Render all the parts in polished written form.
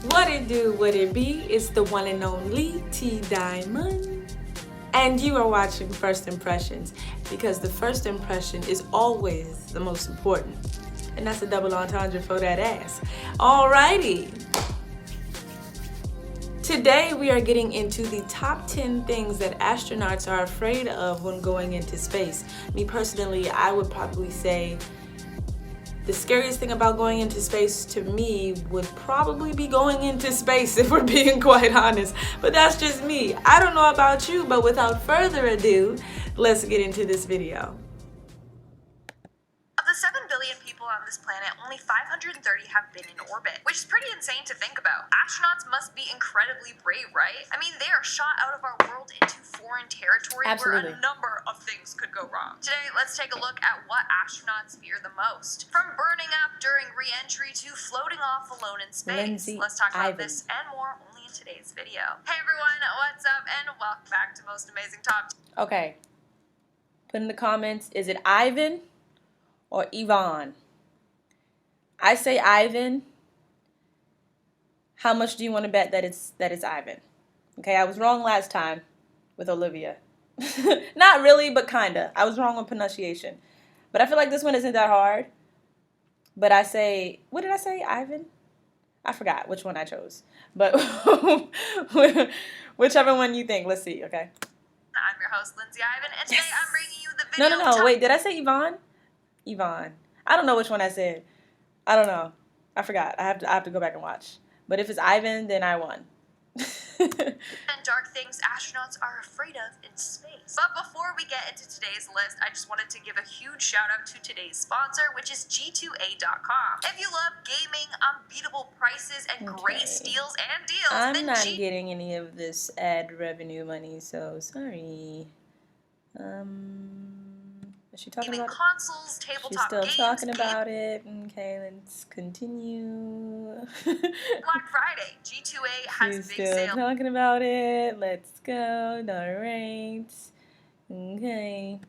What it do, what it be? It's the one and only T Diamond. And you are watching First Impressions because the first impression is always the most important. And that's a double entendre for that ass. Alrighty. Today we are getting into the top 10 things that astronauts are afraid of when going into space. Me personally, I would probably say the scariest thing about going into space to me would probably be going into space, if we're being quite honest. But that's just me. I don't know about you, but without further ado, let's get into this video. Of the 7 billion people on this planet, only 530 have been in orbit, which is pretty insane to think about. Astronauts must be incredibly brave, right? I mean, they are shot out of our world into foreign territory Absolutely. where a number of things could go wrong. Today, let's take a look at what astronauts fear the most. From burning up during re-entry to floating off alone in space. Lindsay Let's talk about Ivan. this and more only in today's video. Hey everyone, what's up and welcome back to Most Amazing Top. Okay. Put in the comments, is it Ivan or Yvonne? I say Ivan. How much do you want to bet that it's Ivan? Okay, I was wrong last time with Olivia. Not really, but kinda. I was wrong on pronunciation. But I feel like this one isn't that hard. But I say, what did I say? Ivan? I forgot which one I chose. But whichever one you think. Let's see, okay? I'm your host, Lindsay Ivan, and today I'm bringing you the video. No. Wait, did I say Yvonne? Yvonne. I don't know which one I said. I don't know. I forgot. I have to go back and watch. But if it's Ivan, then I won. And dark things astronauts are afraid of in space. But before we get into today's list, I just wanted to give a huge shout out to today's sponsor, which is G2A.com. If you love gaming, unbeatable prices, and great steals and deals, I'm then not getting any of this ad revenue money, so sorry. Is she talking gaming about it? consoles, She's tabletop still games, talking about it. Okay, let's continue. Black Friday. G2A has She's big still sales talking about it. Let's go. Alright. Okay.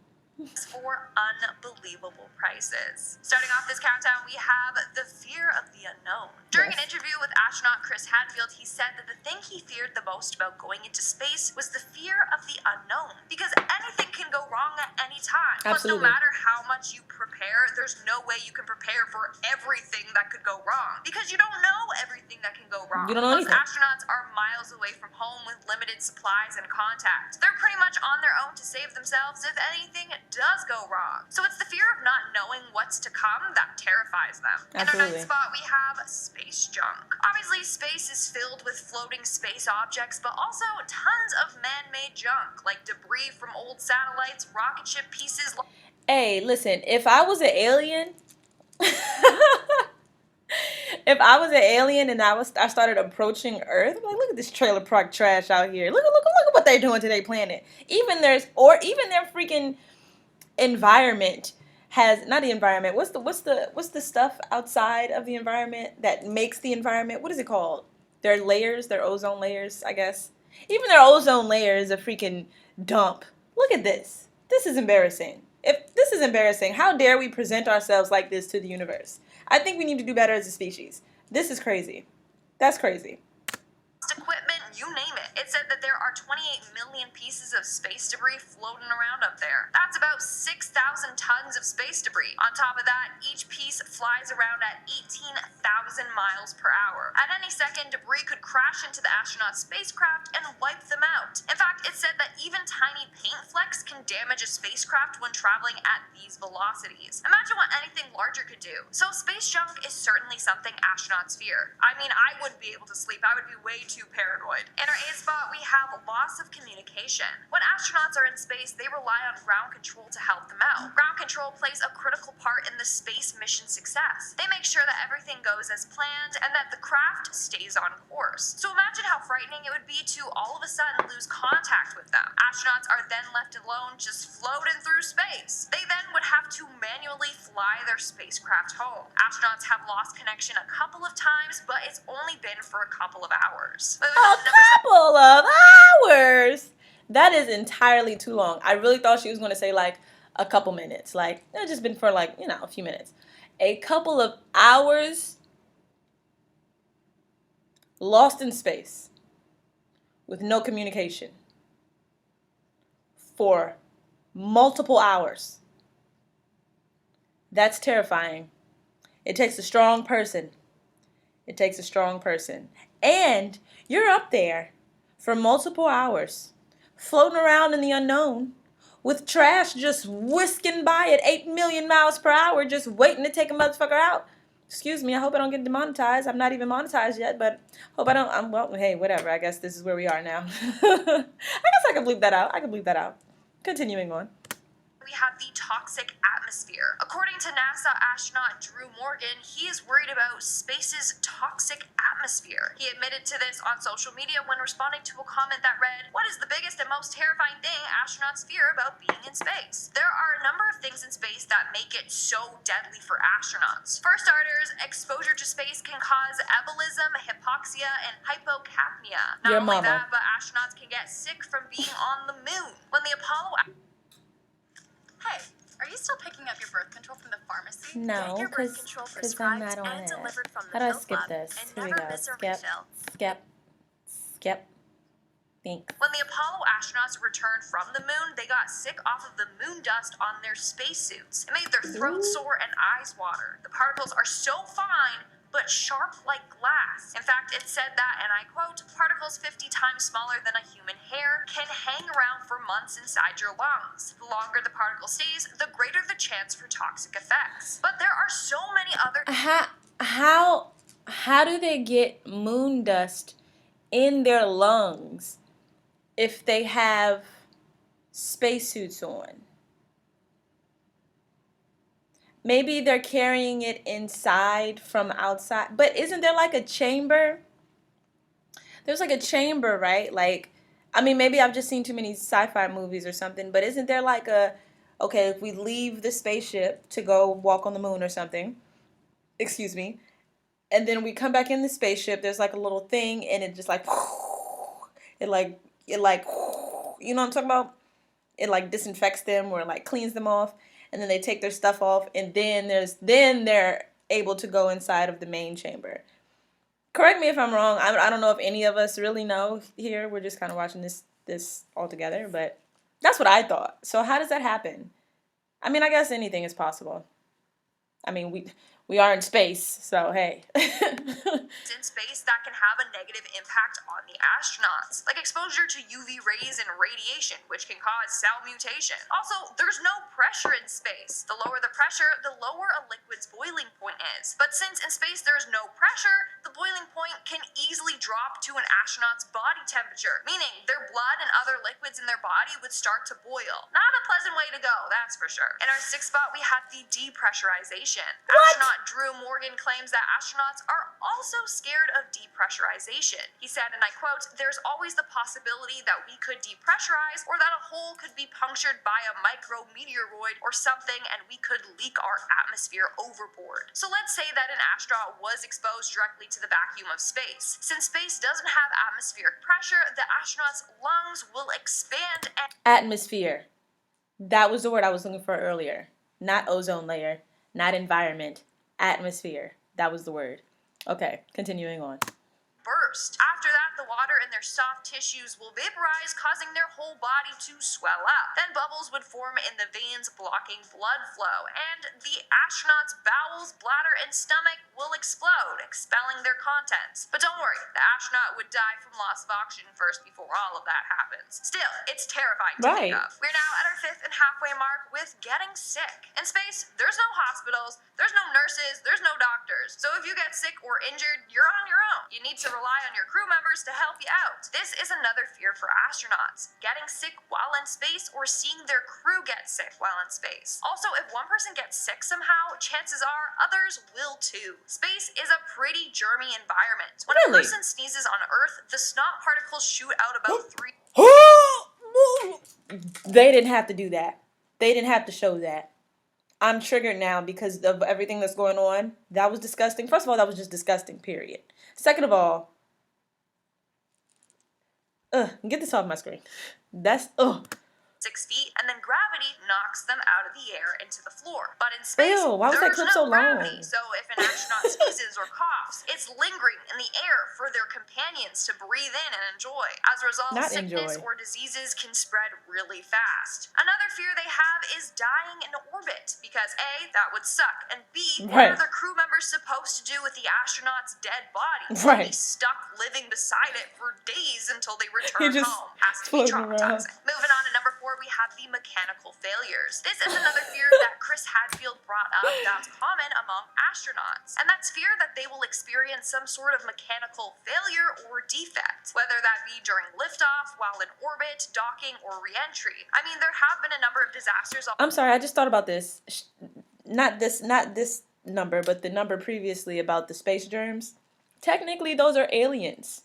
for unbelievable prices. Starting off this countdown, we have the fear of the unknown. During an interview with astronaut Chris Hadfield, he said that the thing he feared the most about going into space was the fear of the unknown, because anything can go wrong at any time. Absolutely. But no matter how much you prepare, there's no way you can prepare for everything that could go wrong, because you don't know everything that can go wrong. You don't know Plus, anything. astronauts are miles away from home with limited supplies and contact. They're pretty much on their own to save themselves if anything does go wrong. So it's the fear of not knowing what's to come that terrifies them. In our Absolutely. ninth spot, we have space junk. Obviously, space is filled with floating space objects, but also tons of man-made junk, like debris from old satellites, rocket ship pieces. Hey, listen, if I was an alien, if I was an alien and I started approaching Earth, I'm like, look at this trailer park trash out here. Look at what they're doing to their planet. Even their freaking environment has not the environment. What's the stuff outside of the environment that makes the environment? What is it called? Their layers, their ozone layers, I guess. Even their ozone layer is a freaking dump. Look at this. This is embarrassing. If this is embarrassing, how dare we present ourselves like this to the universe? I think we need to do better as a species. This is crazy. That's crazy. Equipment, you name it. It said that there are 28 million pieces of space debris floating around up there. That's about 6,000 tons of space debris. On top of that, each piece flies around at 18,000 miles per hour. At any second, debris could crash into the astronaut spacecraft and wipe them out. In fact, it said that even tiny paint flecks can damage a spacecraft when traveling at these velocities. Imagine what anything larger could do. So space junk is certainly something astronauts fear. I mean, I wouldn't be able to sleep. I would be way too paranoid. In our eighth spot, we have loss of communication. When astronauts are in space, they rely on ground control to help them out. Ground control plays a critical part in the space mission success. They make sure that everything goes as planned and that the craft stays on course. So imagine how frightening it would be to all of a sudden lose contact with them. Astronauts are then left alone, just floating through space. They then would have to manually fly their spacecraft home. Astronauts have lost connection a couple of times, but it's only been for a couple of hours. A couple of hours. That is entirely too long. I really thought she was going to say like a couple minutes. Like, it's just been for like, a few minutes. A couple of hours. lost in space with no communication for multiple hours. That's terrifying. It takes a strong person. It takes a strong person. And you're up there for multiple hours, floating around in the unknown, with trash just whisking by at 8 million miles per hour, just waiting to take a motherfucker out. Excuse me, I hope I don't get demonetized. I'm not even monetized yet, but hope I don't. Well, hey, whatever. I guess this is where we are now. I guess I can bleep that out. Continuing on. We have the toxic atmosphere. According to NASA astronaut Drew Morgan, he is worried about space's toxic atmosphere. He admitted to this on social media when responding to a comment that read, "What is the biggest and most terrifying thing astronauts fear about being in space?" There are a number of things in space that make it so deadly for astronauts. For starters, exposure to space can cause embolism, hypoxia, and hypocapnia. Not only that, but astronauts can get sick from being on the moon. When the Apollo... Hey, are you still picking up your birth control from the pharmacy? No, Get your birth control I'm prescribed not on and it. delivered from How the do I pill skip club, this? and Here we never go. miss a Skip. refill. Think. When the Apollo astronauts returned from the moon, they got sick off of the moon dust on their spacesuits. It made their throats sore and eyes water. The particles are so fine, but sharp like glass. In fact, it said that, and I quote, "Particles 50 times smaller than a human hair can hang around for months inside your lungs. The longer the particle stays, the greater the chance for toxic effects." But there are so many other... How do they get moon dust in their lungs if they have spacesuits on? Maybe they're carrying it inside from outside. But isn't there like a chamber? There's like a chamber, right? Like, I mean, maybe I've just seen too many sci-fi movies or something, but isn't there like okay, if we leave the spaceship to go walk on the moon or something, excuse me, and then we come back in the spaceship, there's like a little thing, and it just like, it like, you know what I'm talking about? It like disinfects them or like cleans them off, and then they take their stuff off, and then they're able to go inside of the main chamber. Correct me if I'm wrong. I don't know if any of us really know here. We're just kind of watching this all together, but that's what I thought. So how does that happen? I mean, I guess anything is possible. I mean, we are in space, so hey. in space that can have a negative impact on the astronauts, like exposure to UV rays and radiation, which can cause cell mutation. Also, there's no pressure in space. The lower the pressure, the lower a liquid's boiling point is. But since in space there is no pressure, the boiling point can easily drop to an astronaut's body temperature, meaning their blood and other liquids in their body would start to boil. Not a pleasant way to go, that's for sure. In our sixth spot, we have the depressurization. Astronaut Drew Morgan claims that astronauts are also scared of depressurization. He said, and I quote, "There's always the possibility that we could depressurize or that a hole could be punctured by a micrometeoroid or something and we could leak our atmosphere overboard." So let's say that an astronaut was exposed directly to the vacuum of space. Since space doesn't have atmospheric pressure, the astronaut's lungs will expand and... Atmosphere. That was the word I was looking for earlier. Not ozone layer, not environment. Atmosphere. That was the word. Okay, continuing on. Burst. After that, the water in their soft tissues will vaporize, causing their whole body to swell up. Then bubbles would form in the veins, blocking blood flow, and the astronaut's bowels, bladder, and stomach will explode, expelling their contents. But don't worry, the astronaut would die from loss of oxygen first before all of that happens. Still, it's terrifying to think of. We're now at our fifth and halfway mark with getting sick. In space, there's no hospitals, there's no nurses, there's no doctors. So if you get sick or injured, you're on your own. You need to rely on your crew members to help you out. This is another fear for astronauts, getting sick while in space or seeing their crew get sick while in space. Also, if one person gets sick somehow, chances are others will too. Space is a pretty germy environment. When a person sneezes on Earth, the snot particles shoot out about 3... They didn't have to do that. They didn't have to show that. I'm triggered now because of everything that's going on. That was disgusting. First of all, that was just disgusting, period. Second of all, get this off my screen. That's, 6 feet, and then gravity knocks them out of the air into the floor. But in space, Ew, why was that there's clip no so gravity, long? so if an astronaut sneezes or coughs, it's lingering in the air for their companions to breathe in and enjoy. As a result, Not sickness enjoy. or diseases can spread really fast. Another fear they have is dying in orbit, because A, that would suck, and B, what Right. are the crew members supposed to do with the astronaut's dead body? Right. Be stuck living beside it for days until they He return just home. Has to be floating around. traumatizing. Moving on to number 4, we have the mechanical failures. This is another fear that Chris Hadfield brought up that's common among astronauts, and that's fear that they will experience some sort of mechanical failure or defect, whether that be during liftoff, while in orbit, docking, or re-entry. I mean, there have been a number of disasters. I'm sorry, I just thought about this. Not this number, but the number previously about the space germs. Technically, those are aliens.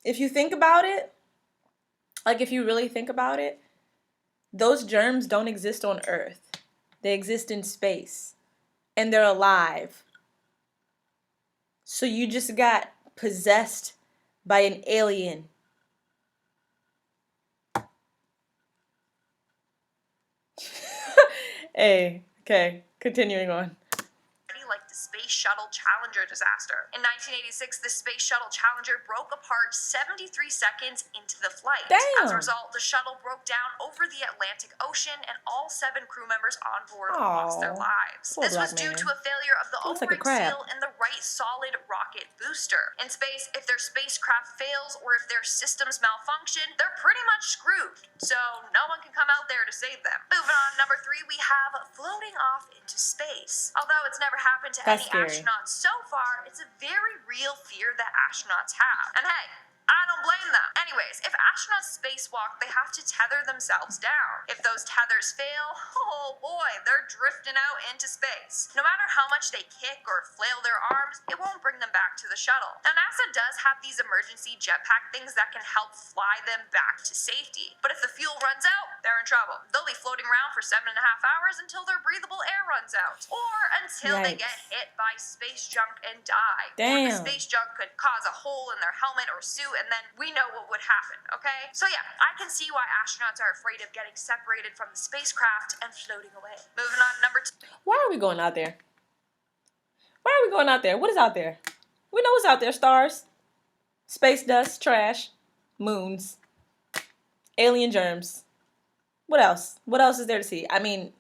If you think about it, like if you really think about it, those germs don't exist on Earth. They exist in space. And they're alive. So you just got possessed by an alien. Hey, okay, continuing on. Like the Space Shuttle Challenger disaster. In 1986, the Space Shuttle Challenger broke apart 73 seconds into the flight. Damn. As a result, the shuttle broke down over the Atlantic Ocean, and all 7 crew members on board lost their lives. Poor This black was due man. to a failure of the Looks like a O-ring crab. seal in the right solid rocket booster. In space, if their spacecraft fails or if their systems malfunction, they're pretty much screwed. So no one can come out there to save them. Moving on, number 3, we have floating off into space. Although it's never happened to That's any scary. astronauts so far, it's a very real fear that astronauts have. And hey, I don't blame them. Anyways, if astronauts spacewalk, they have to tether themselves down. If those tethers fail, oh boy, they're drifting out into space. No matter how much they kick or flail their arms, it won't bring them back to the shuttle. Now, NASA does have these emergency jetpack things that can help fly them back to safety. But if the fuel runs out, they're in trouble. They'll be floating around for 7.5 hours until their breathable air runs out. Or until they get hit by space junk and die. Damn. Or the space junk could cause a hole in their helmet or suit, and then we know what would happen, okay? So yeah, I can see why astronauts are afraid of getting separated from the spacecraft and floating away. Moving on to number 2. Why are we going out there? Why are we going out there? What is out there? We know what's out there. Stars, space dust, trash, moons, alien germs. What else? What else is there to see? I mean,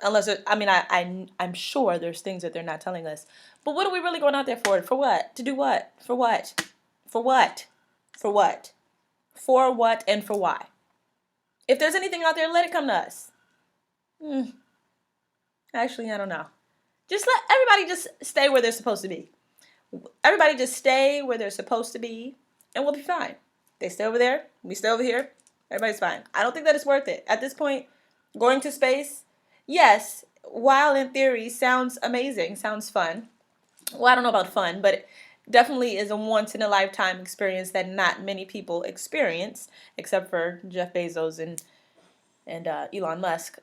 I'm sure there's things that they're not telling us. But what are we really going out there for? For what? To do what? For what? For what? For what? For what and for why? If there's anything out there, let it come to us. Actually, I don't know. Just let everybody just stay where they're supposed to be. Everybody just stay where they're supposed to be, and we'll be fine. They stay over there, we stay over here, everybody's fine. I don't think that it's worth it. At this point, going to space, yes, while in theory sounds amazing, sounds fun. Well, I don't know about fun, but it definitely is a once-in-a-lifetime experience that not many people experience, except for Jeff Bezos and Elon Musk.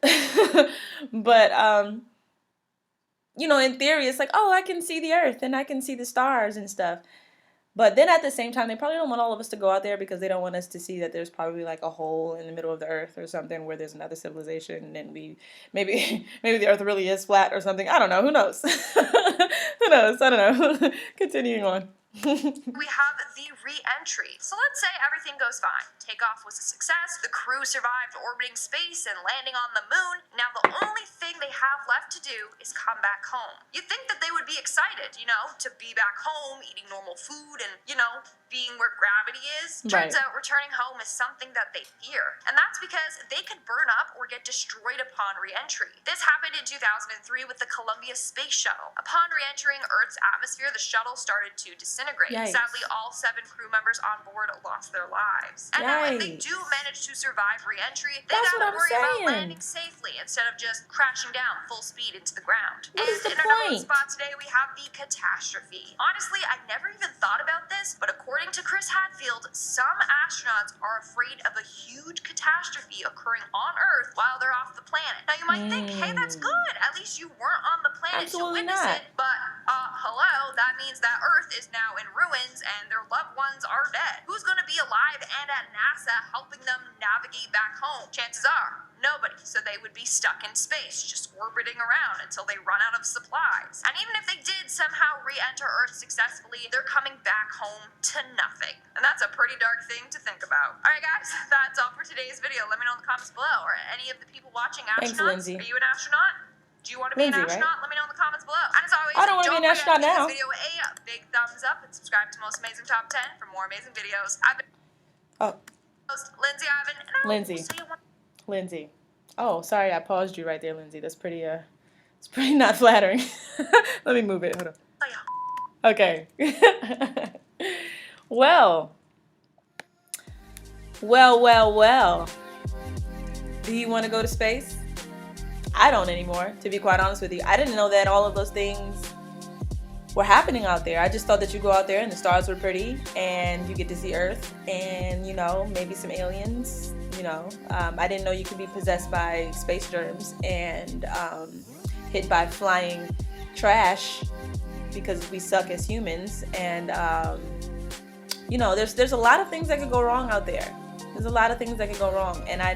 But, you know, in theory, it's like, oh, I can see the Earth and I can see the stars and stuff. But then at the same time, they probably don't want all of us to go out there because they don't want us to see that there's probably like a hole in the middle of the Earth or something where there's another civilization and maybe the Earth really is flat or something. I don't know. Who knows? Who knows? I don't know. Continuing on. We have the re-entry. So let's say everything goes fine. Takeoff was a success, the crew survived orbiting space and landing on the moon. Now the only thing they have left to do is come back home. You'd think that they would be excited, you know, to be back home, eating normal food and, you know, being where gravity is. Turns out returning home is something that they fear. And that's because they could burn up or get destroyed upon re-entry. This happened in 2003 with the Columbia Space Shuttle. Upon re-entering Earth's atmosphere, the shuttle started to disintegrate. Yikes. Sadly, all 7 crew members on board lost their lives. And now if they do manage to survive re-entry, they gotta worry about landing safely instead of just crashing down full speed into the ground. What is the in our number 1 point? spot today, we have the catastrophe. Honestly, I never even thought about this, but according to Chris Hadfield, some astronauts are afraid of a huge catastrophe occurring on Earth while they're off the planet. Now you might think, hey, that's good. At least you weren't on the planet to Absolutely witness not. it. But hello, that means that Earth is now in ruins and their loved ones are dead. Who's going to be alive and at NASA helping them navigate back home? Chances are, nobody. So they would be stuck in space, just orbiting around until they run out of supplies. And even if they did somehow re-enter Earth successfully, they're coming back home to nothing. And that's a pretty dark thing to think about. Alright guys, that's all for today's video. Let me know in the comments below. Are any of the people watching astronauts? Thanks, Lindsay. Are you an astronaut? Do you want to be Lindsay, an astronaut? right? Let me know in the comments below. And as always, I don't want to be an astronaut now. Give this video a big thumbs up and subscribe to Most Amazing Top 10 for more amazing videos. I've been host Lindsay Ivan, and I will see you one. Lindsay. Oh, sorry, I paused you right there, Lindsay. That's pretty it's pretty not flattering. Let me move it. Hold on. Okay. Well. Do you want to go to space? I don't anymore, to be quite honest with you. I didn't know that all of those things were happening out there. I just thought that you go out there and the stars were pretty and you get to see Earth and, you know, maybe some aliens, you know. I didn't know you could be possessed by space germs and hit by flying trash because we suck as humans. And, you know, there's a lot of things that could go wrong out there. There's a lot of things that could go wrong, and I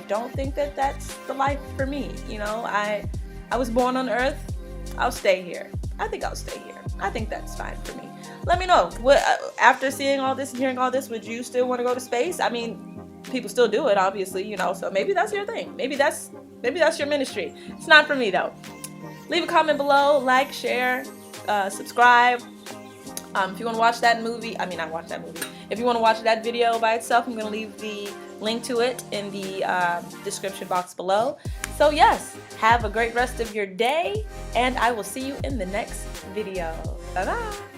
don't think that that's the life for me. You know, I was born on Earth. I'll stay here. I think I'll stay here. I think that's fine for me. Let me know. What after seeing all this and hearing all this, would you still want to go to space? I mean, people still do it, obviously, you know. So maybe that's your thing. Maybe that's your ministry. It's not for me though. Leave a comment below, like, share, subscribe. If you want to watch that movie, not watch that movie. If you want to watch that video by itself, I'm going to leave the link to it in the description box below. So yes, have a great rest of your day, and I will see you in the next video. Bye-bye.